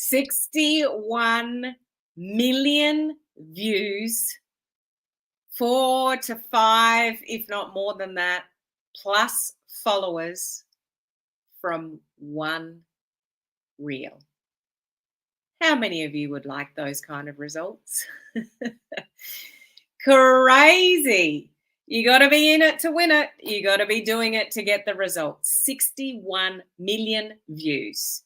61 million views, 4 to 5, if not more than that, plus followers from one reel. How many of you would like those kind of results? Crazy. You got to be in it to win it. You got to be doing it to get the results. 61 million views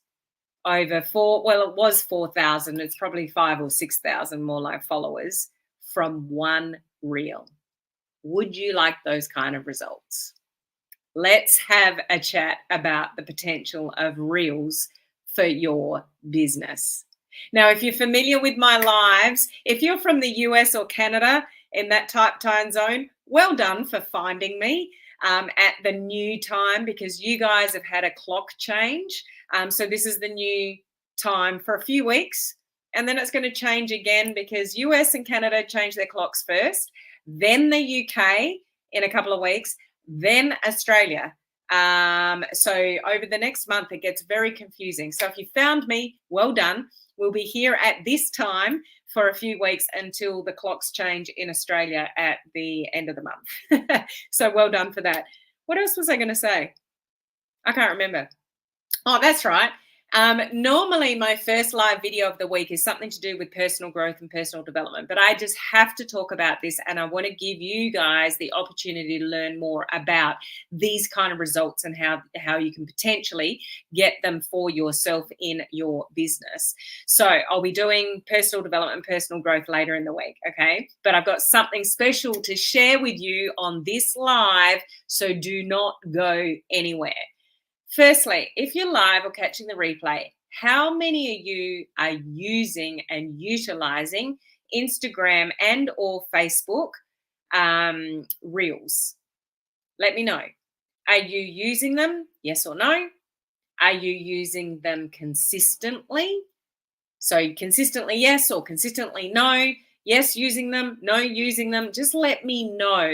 over it was 4,000. It's probably 5,000 or 6,000 more like followers from one reel. Would you like those kind of results? Let's have a chat about the potential of reels for your business. Now, if you're familiar with my lives, if you're from the US or Canada in that type time zone, well done for finding me at the new time, because you guys have had a clock change. So this is the new time for a few weeks, and then it's going to change again because US and Canada change their clocks first, then the UK in a couple of weeks, then Australia. So over the next month, it gets very confusing. So if you found me, well done. We'll be here at this time for a few weeks until the clocks change in Australia at the end of the month. So well done for that. What else was I going to say? I can't remember. Oh, that's right. Normally my first live video of the week is something to do with personal growth and personal development, but I just have to talk about this, and I want to give you guys the opportunity to learn more about these kind of results and how you can potentially get them for yourself in your business. So I'll be doing personal development and personal growth later in the week, okay? But I've got something special to share with you on this live, so do not go anywhere. Firstly, if you're live or catching the replay, how many of you are using and utilizing Instagram and or Facebook Reels? Let me know. Are you using them? Yes or no? Are you using them consistently? So consistently yes or consistently no. Yes, using them. No, using them. Just let me know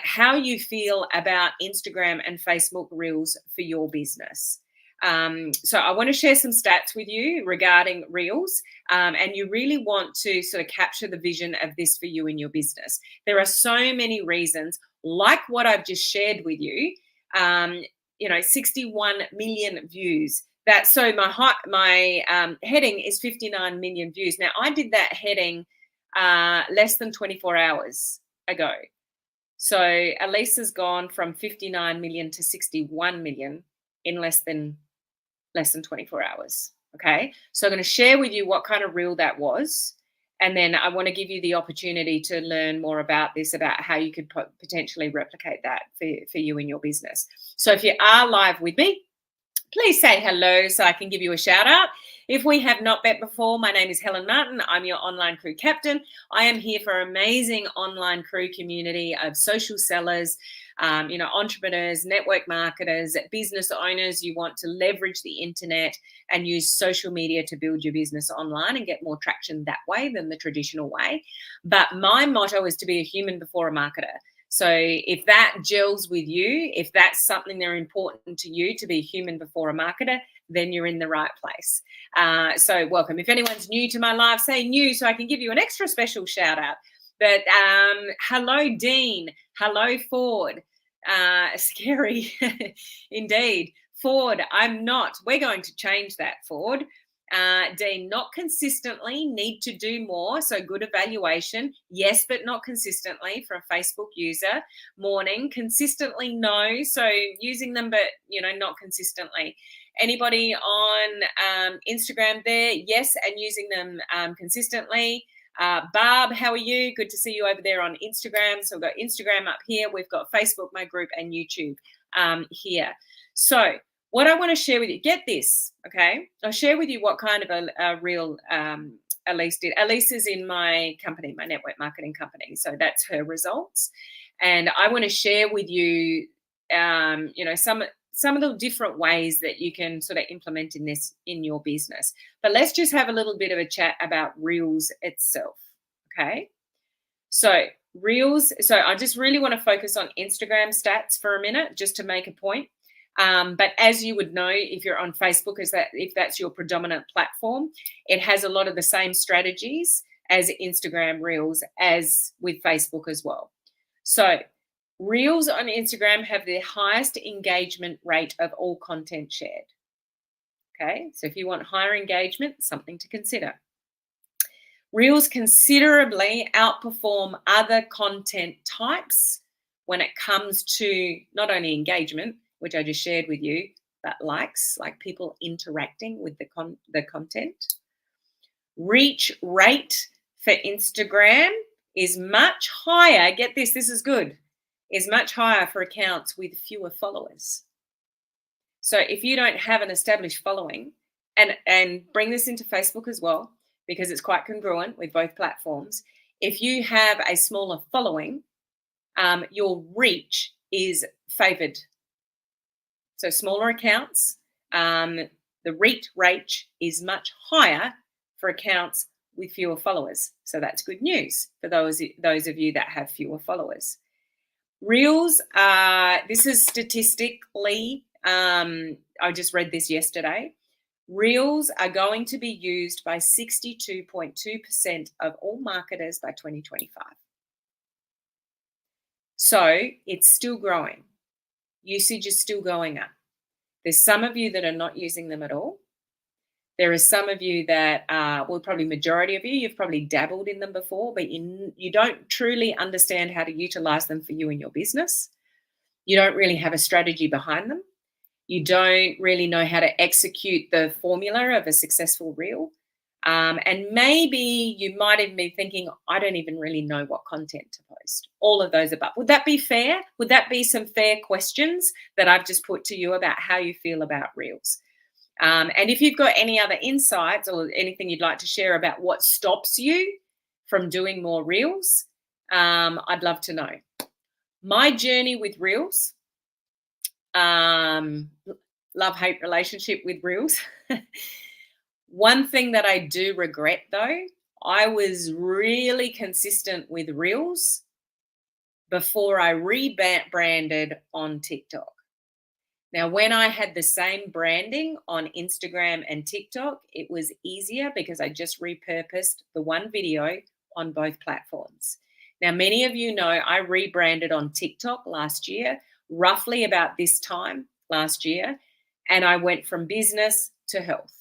how you feel about Instagram and Facebook Reels for your business. So I want to share some stats with you regarding Reels, and you really want to sort of capture the vision of this for you in your business. There are so many reasons, like what I've just shared with you. 61 million views. So my heading is 59 million views. Now I did that heading less than 24 hours ago. So Elise has gone from 59 million to 61 million in less than 24 hours. Okay. So I'm going to share with you what kind of reel that was. And then I want to give you the opportunity to learn more about this, about how you could potentially replicate that for you in your business. So if you are live with me, please say hello so I can give you a shout out. If we have not met before, my name is Helen Martin. I'm your online crew captain. I am here for an amazing online crew community of social sellers, entrepreneurs, network marketers, business owners. You want to leverage the internet and use social media to build your business online and get more traction that way than the traditional way. But my motto is to be a human before a marketer. So if that gels with you, if that's something that's important to you, to be a human before a marketer, then you're in the right place. So welcome. If anyone's new to my live, say new so I can give you an extra special shout out. But hello, Dean. Hello, Ford. Scary indeed. Ford, I'm not. We're going to change that, Ford. Dean, not consistently, need to do more. So good evaluation. Yes, but not consistently for a Facebook user. Morning, consistently, no. So using them, but, not consistently. Anybody on Instagram there? Yes, and using them consistently. Barb, how are you? Good to see you over there on Instagram. So we've got Instagram up here. We've got Facebook, my group, and YouTube here. So what I want to share with you, get this, okay? I'll share with you what kind of a reel Elise did. Elise is in my company, my network marketing company. So that's her results. And I want to share with you, some of the different ways that you can sort of implement this in your business. But let's just have a little bit of a chat about Reels itself, okay? So Reels, so I just really want to focus on Instagram stats for a minute, just to make a point. But as you would know, if you're on Facebook, if that's your predominant platform, it has a lot of the same strategies as Instagram Reels as with Facebook as well. So Reels on Instagram have the highest engagement rate of all content shared. Okay, so if you want higher engagement, something to consider. Reels considerably outperform other content types when it comes to not only engagement, which I just shared with you, but likes, like people interacting with the content. Reach rate for Instagram is much higher. Get this, this is good. Is much higher for accounts with fewer followers. So if you don't have an established following, and bring this into Facebook as well, because it's quite congruent with both platforms. If you have a smaller following, your reach is favored. So smaller accounts, the reach rate is much higher for accounts with fewer followers. So that's good news for those of you that have fewer followers. Reels, this is statistically, I just read this yesterday. Reels are going to be used by 62.2% of all marketers by 2025. So it's still growing. Usage is still going up. There's some of you that are not using them at all. There are some of you that, well, probably majority of you, you've probably dabbled in them before, but you don't truly understand how to utilize them for you and your business. You don't really have a strategy behind them. You don't really know how to execute the formula of a successful reel. And maybe you might even be thinking, I don't even really know what content to post. All of those above. Would that be fair? Would that be some fair questions that I've just put to you about how you feel about reels? And if you've got any other insights or anything you'd like to share about what stops you from doing more reels, I'd love to know. My journey with reels, love-hate relationship with reels. One thing that I do regret, though, I was really consistent with reels before I rebranded on TikTok. Now, when I had the same branding on Instagram and TikTok, it was easier because I just repurposed the one video on both platforms. Now, many of you know I rebranded on TikTok last year, roughly about this time last year, and I went from business to health.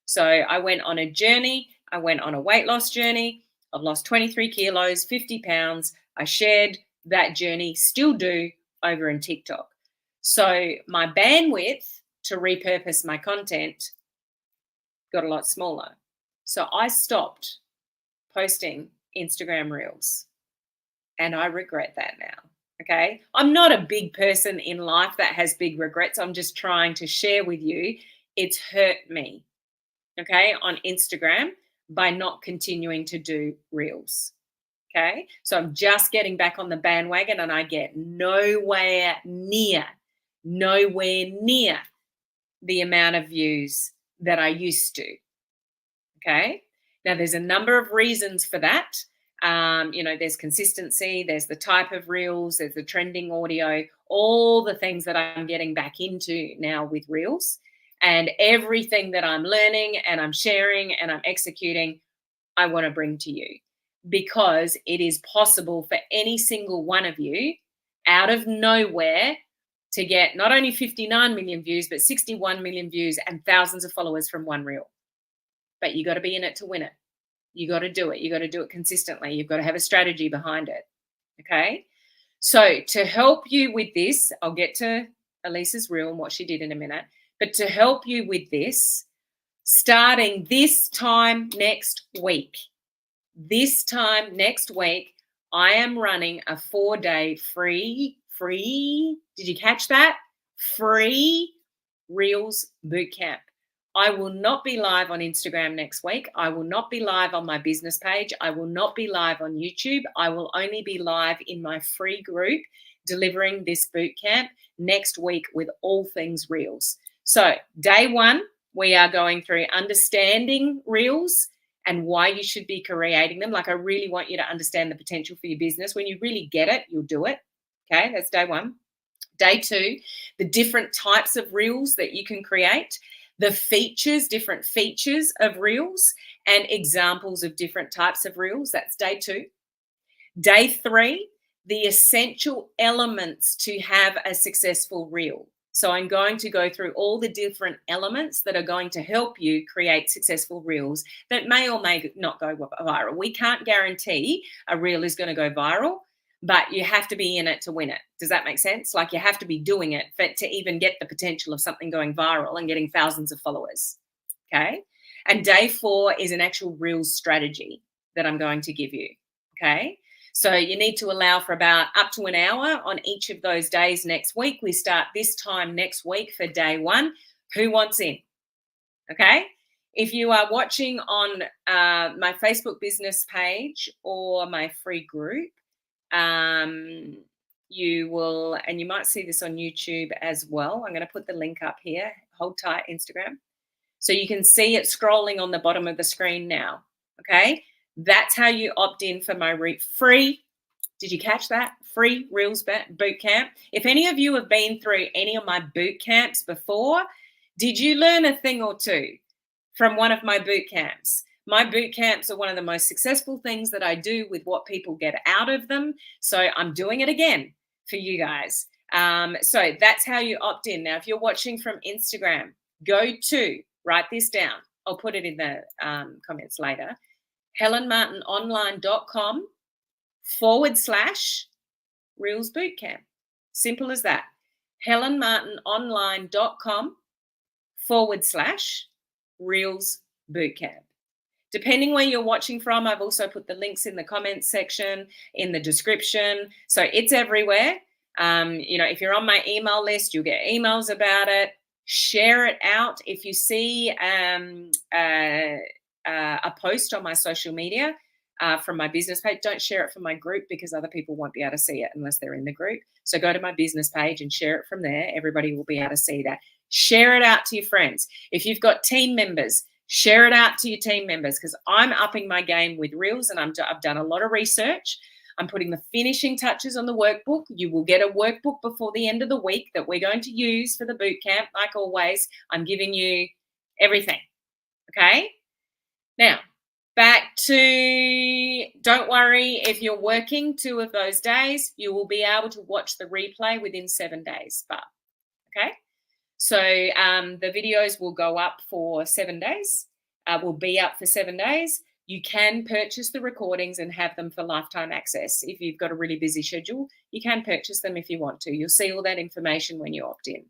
So I went on a journey. I went on a weight loss journey. I've lost 23 kilos, 50 pounds. I shared that journey, still do, over in TikTok. So my bandwidth to repurpose my content got a lot smaller. So I stopped posting Instagram Reels, and I regret that now. Okay. I'm not a big person in life that has big regrets. I'm just trying to share with you. It's hurt me, okay, on Instagram by not continuing to do reels. Okay. So I'm just getting back on the bandwagon, and I get nowhere near the amount of views that I used to. Okay. Now there's a number of reasons for that. There's consistency, there's the type of reels, there's the trending audio, all the things that I'm getting back into now with reels, and everything that I'm learning and I'm sharing and I'm executing, I want to bring to you, because it is possible for any single one of you out of nowhere to get not only 59 million views, but 61 million views and thousands of followers from one reel. But you got to be in it to win it. You got to do it. You got to do it consistently. You've got to have a strategy behind it. Okay. So to help you with this, I'll get to Elise's reel and what she did in a minute. But to help you with this, starting this time next week, I am running a 4-day free, did you catch that? Free Reels Bootcamp. I will not be live on Instagram next week. I will not be live on my business page. I will not be live on YouTube. I will only be live in my free group delivering this bootcamp next week with all things Reels. So day one, we are going through understanding Reels and why you should be creating them. Like, I really want you to understand the potential for your business. When you really get it, you'll do it. Okay, that's day one. Day 2, the different types of reels that you can create, the features, different features of reels, and examples of different types of reels. That's day 2. Day 3, the essential elements to have a successful reel. So I'm going to go through all the different elements that are going to help you create successful reels that may or may not go viral. We can't guarantee a reel is going to go viral, but you have to be in it to win it. Does that make sense? Like, you have to be doing it to even get the potential of something going viral and getting thousands of followers. Okay. And day 4 is an actual reels strategy that I'm going to give you. Okay. So you need to allow for about up to an hour on each of those days next week. We start this time next week for day 1. Who wants in? Okay. If you are watching on my Facebook business page or my free group, you will, and you might see this on YouTube as well. I'm going to put the link up here. Hold tight, Instagram. So you can see it scrolling on the bottom of the screen now. Okay. That's how you opt in for my free, did you catch that? Free Reels boot camp. If any of you have been through any of my boot camps before, did you learn a thing or two from one of my boot camps? My boot camps are one of the most successful things that I do with what people get out of them. So I'm doing it again for you guys. So that's how you opt in. Now, if you're watching from Instagram, write this down. I'll put it in the comments later. HelenMartinOnline.com/Reels Bootcamp. Simple as that. HelenMartinOnline.com/Reels Bootcamp. Depending where you're watching from, I've also put the links in the comments section, in the description. So it's everywhere. If you're on my email list, you'll get emails about it. Share it out. If you see a post on my social media from my business page, don't share it from my group because other people won't be able to see it unless they're in the group. So go to my business page and share it from there. Everybody will be able to see that. Share it out to your friends. If you've got team members, share it out to your team members, because I'm upping my game with Reels, and I've done a lot of research. I'm putting the finishing touches on the workbook. You will get a workbook before the end of the week that we're going to use for the boot camp. Like always, I'm giving you everything. Okay? Now, back to, don't worry if you're working 2 of those days, you will be able to watch the replay within 7 days. But, okay? So the videos will go up for 7 days, will be up for 7 days. You can purchase the recordings and have them for lifetime access. If you've got a really busy schedule, you can purchase them if you want to. You'll see all that information when you opt in.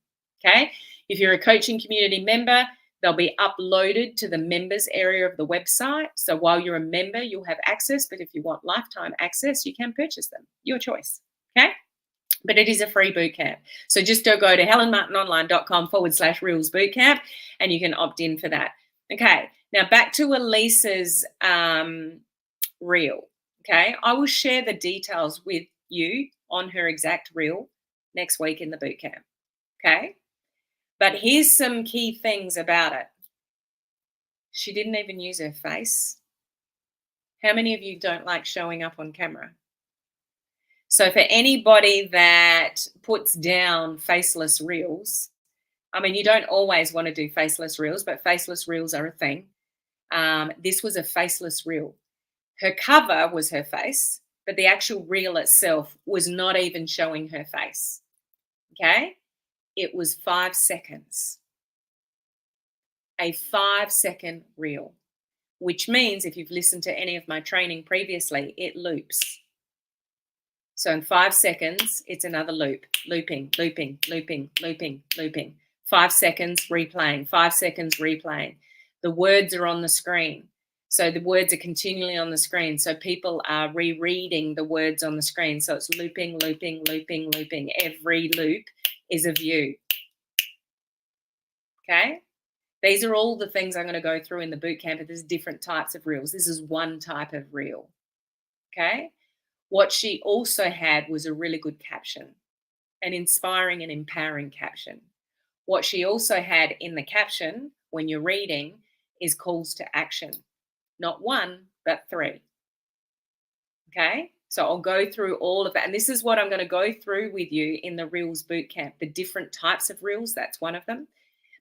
Okay? If you're a coaching community member, they'll be uploaded to the members area of the website. So while you're a member, you'll have access. But if you want lifetime access, you can purchase them. Your choice. Okay? But it is a free boot camp. So just go to HelenMartinOnline.com/Reels Bootcamp, and you can opt in for that. Okay. Now back to Elise's reel. Okay. I will share the details with you on her exact reel next week in the boot camp. Okay. But here's some key things about it. She didn't even use her face. How many of you don't like showing up on camera? So for anybody that puts down faceless reels, I mean, you don't always want to do faceless reels, but faceless reels are a thing. This was a faceless reel. Her cover was her face, but the actual reel itself was not even showing her face. Okay? It was 5 seconds. A 5-second reel, which means if you've listened to any of my training previously, it loops. So in 5 seconds, it's another loop, looping, looping, looping, looping, looping. 5 seconds, replaying, 5 seconds, replaying. The words are on the screen. So the words are continually on the screen. So people are rereading the words on the screen. So it's looping, looping, looping, looping. Every loop is a view. Okay? These are all the things I'm going to go through in the boot camp. There's different types of reels. This is one type of reel. Okay? What she also had was a really good caption, an inspiring and empowering caption. What she also had in the caption, when you're reading, is calls to action. Not 1, but 3. Okay? So I'll go through all of that. And this is what I'm going to go through with you in the Reels Bootcamp, the different types of Reels. That's one of them.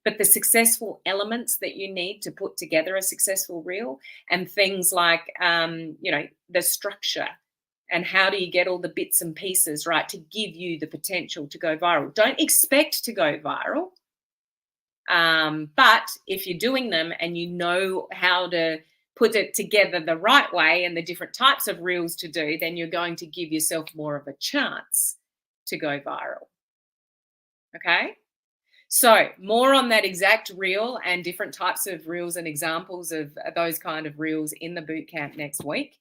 But the successful elements that you need to put together a successful reel, and things like, the structure, and how do you get all the bits and pieces right to give you the potential to go viral. Don't expect to go viral. But if you're doing them and you know how to put it together the right way and the different types of reels to do, then you're going to give yourself more of a chance to go viral. Okay? So more on that exact reel and different types of reels and examples of those kind of reels in the bootcamp next week.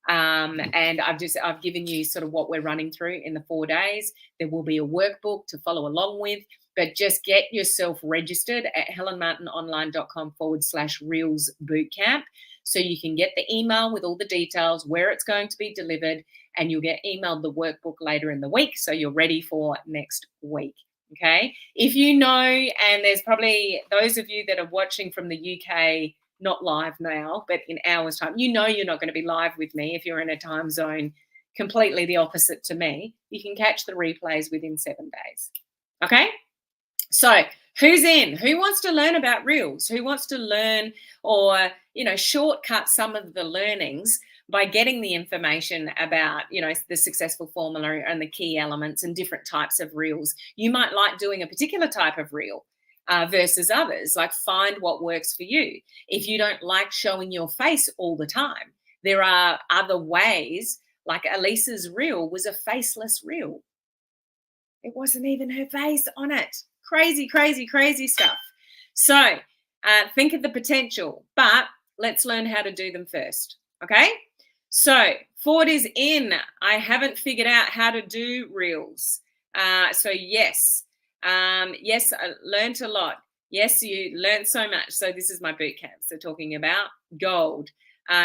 And I've given you sort of what we're running through in the 4 days. There will be a workbook to follow along with, but just get yourself registered at helenmartinonline.com/reels bootcamp. So you can get the email with all the details, where it's going to be delivered, and you'll get emailed the workbook later in the week. So you're ready for next week. Okay. If you know, and there's probably those of you that are watching from the UK, not live now, but in hours time, you know you're not going to be live with me if you're in a time zone completely the opposite to me. You can catch the replays within 7 days. Okay. So who's in? Who wants to learn about reels? Who wants to learn or, shortcut some of the learnings by getting the information about, the successful formula and the key elements and different types of reels? You might like doing a particular type of reel versus others. Like, find what works for you. If you don't like showing your face all the time, there are other ways. Like Elise's reel was a faceless reel. It wasn't even her face on it. Crazy, crazy, crazy stuff. So think of the potential, but let's learn how to do them first. Okay. So Ford is in. I haven't figured out how to do reels. So yes, I learned a lot. Yes, you learned so much. So this is my boot camps. They're talking about gold.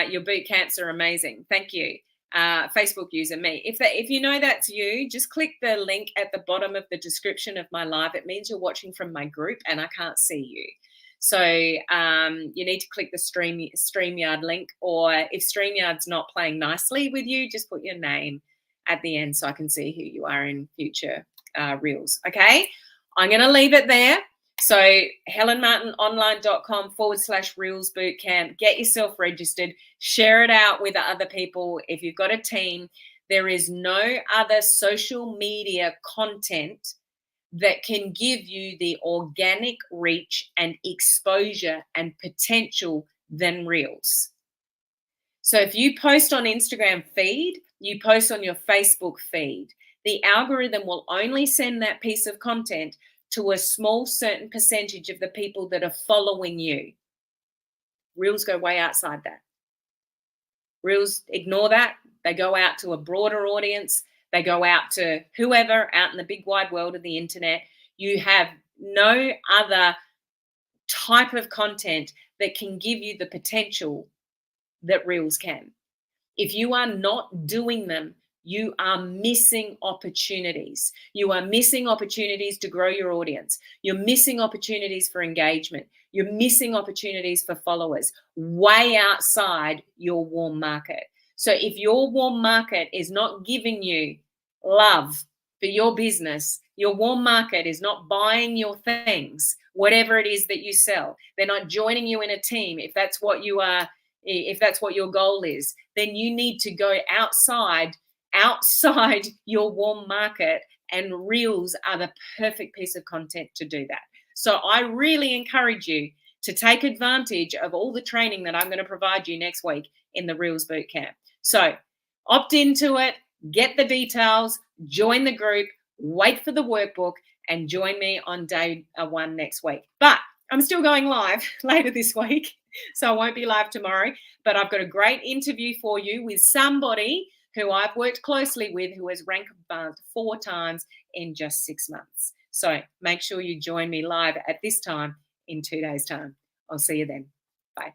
Your boot camps are amazing. Thank you. Facebook user me. If you know that's you, just click the link at the bottom of the description of my live. It means you're watching from my group and I can't see you. So you need to click the StreamYard link, or if StreamYard's not playing nicely with you, just put your name at the end so I can see who you are in future reels. Okay, I'm going to leave it there. So helenmartinonline.com/reels bootcamp. Get yourself registered. Share it out with other people. If you've got a team, there is no other social media content that can give you the organic reach and exposure and potential than reels. So if you post on Instagram feed, you post on your Facebook feed, the algorithm will only send that piece of content to a small certain percentage of the people that are following you. Reels go way outside that. Reels, ignore that. They go out to a broader audience. They go out to whoever out in the big wide world of the internet. You have no other type of content that can give you the potential that reels can. If you are not doing them, you are missing opportunities. You are missing opportunities to grow your audience. You're missing opportunities for engagement. You're missing opportunities for followers way outside your warm market. So if your warm market is not giving you love for your business, your warm market is not buying your things, whatever it is that you sell, they're not joining you in a team, if that's what you are, if that's what your goal is, then you need to go outside your warm market, and reels are the perfect piece of content to do that. So I really encourage you to take advantage of all the training that I'm going to provide you next week in the Reels Bootcamp. So opt into it, get the details, join the group, wait for the workbook, and join me on day 1 next week. But I'm still going live later this week, so I won't be live tomorrow. But I've got a great interview for you with somebody who I've worked closely with, who has rank advanced 4 times in just 6 months. So make sure you join me live at this time in 2 days' time. I'll see you then. Bye.